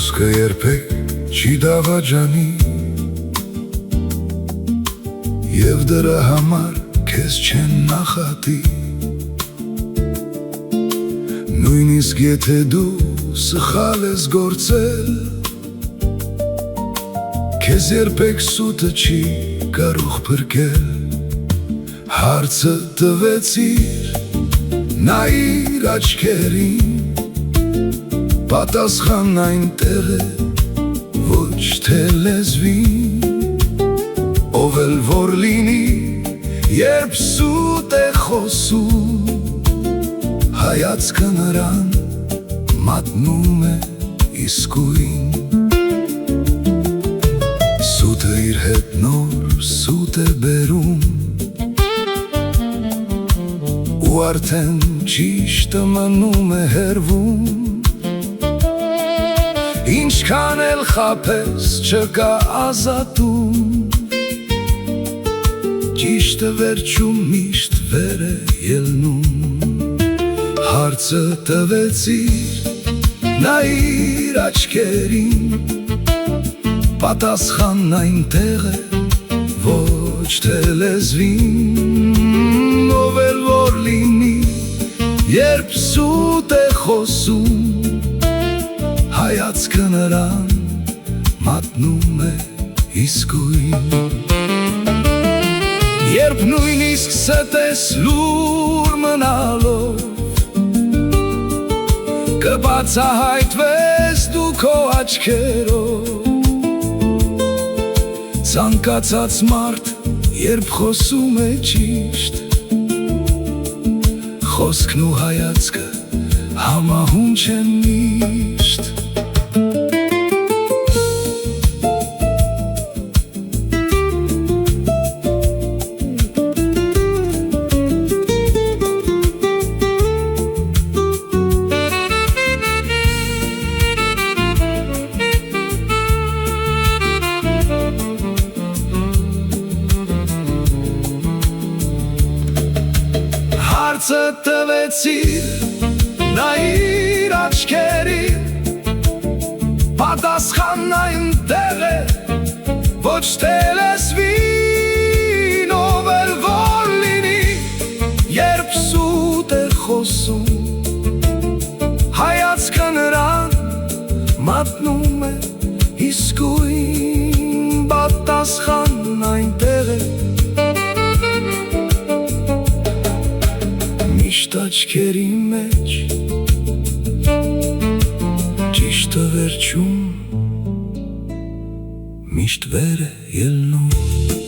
խոսքը երբեք չի դավաճանի, և դրա համար քեզ չեն նախատի։ Նույնիսկ եթե դու սխալ ես գործել, քեզ երբեք սուտը չի կարող փրկել։ Հարցը տվեցիր, նայիր աչքերին, պատասխանն այնտեղ է, ոչ թե լեզվին։ Ով էլ որ լինի, երբ սուտ է խոսում, հայացքը նրան մատնում է իսկույն։ Սուտը իր հետ նոր սուտ է բերում, ու արդեն ճիշտը մնում է հեռվում։ Ինչքան էլ խաբես չկա ազատում, ճիշտը վերջում միշտ վեր է ելնում։ Հարցը տվեցիր, նայիր աչքերին, պատասխանն այնտեղ է, ոչ թե լեզվին։ Ով էլ որ լինի, երբ սուտ է խոսում, հայացքը նրան մատնում է իսկույն։ Երբ նույնիսկ ստես լուր մնալով, կբացահայտվես դու քո աչքերով։ Ցանկացած մարդ, երբ խոսում է ճիշտ, խոսքն ու հայացքը համահունչ են միշտ։ Հարցը տվեցիր, նայիր աչքերին, պատասխանն այնտեղ է, ոչ թե լեզվին։ Ով էլ որ լինի, երբ սուտ է խոսում, հայացքը նրան մատնում է իսկույն։ Պատասխանն այնտեղ է, միշտ աչքերի մեջ, ճիշտը վերջում միշտ վեր է ելնում։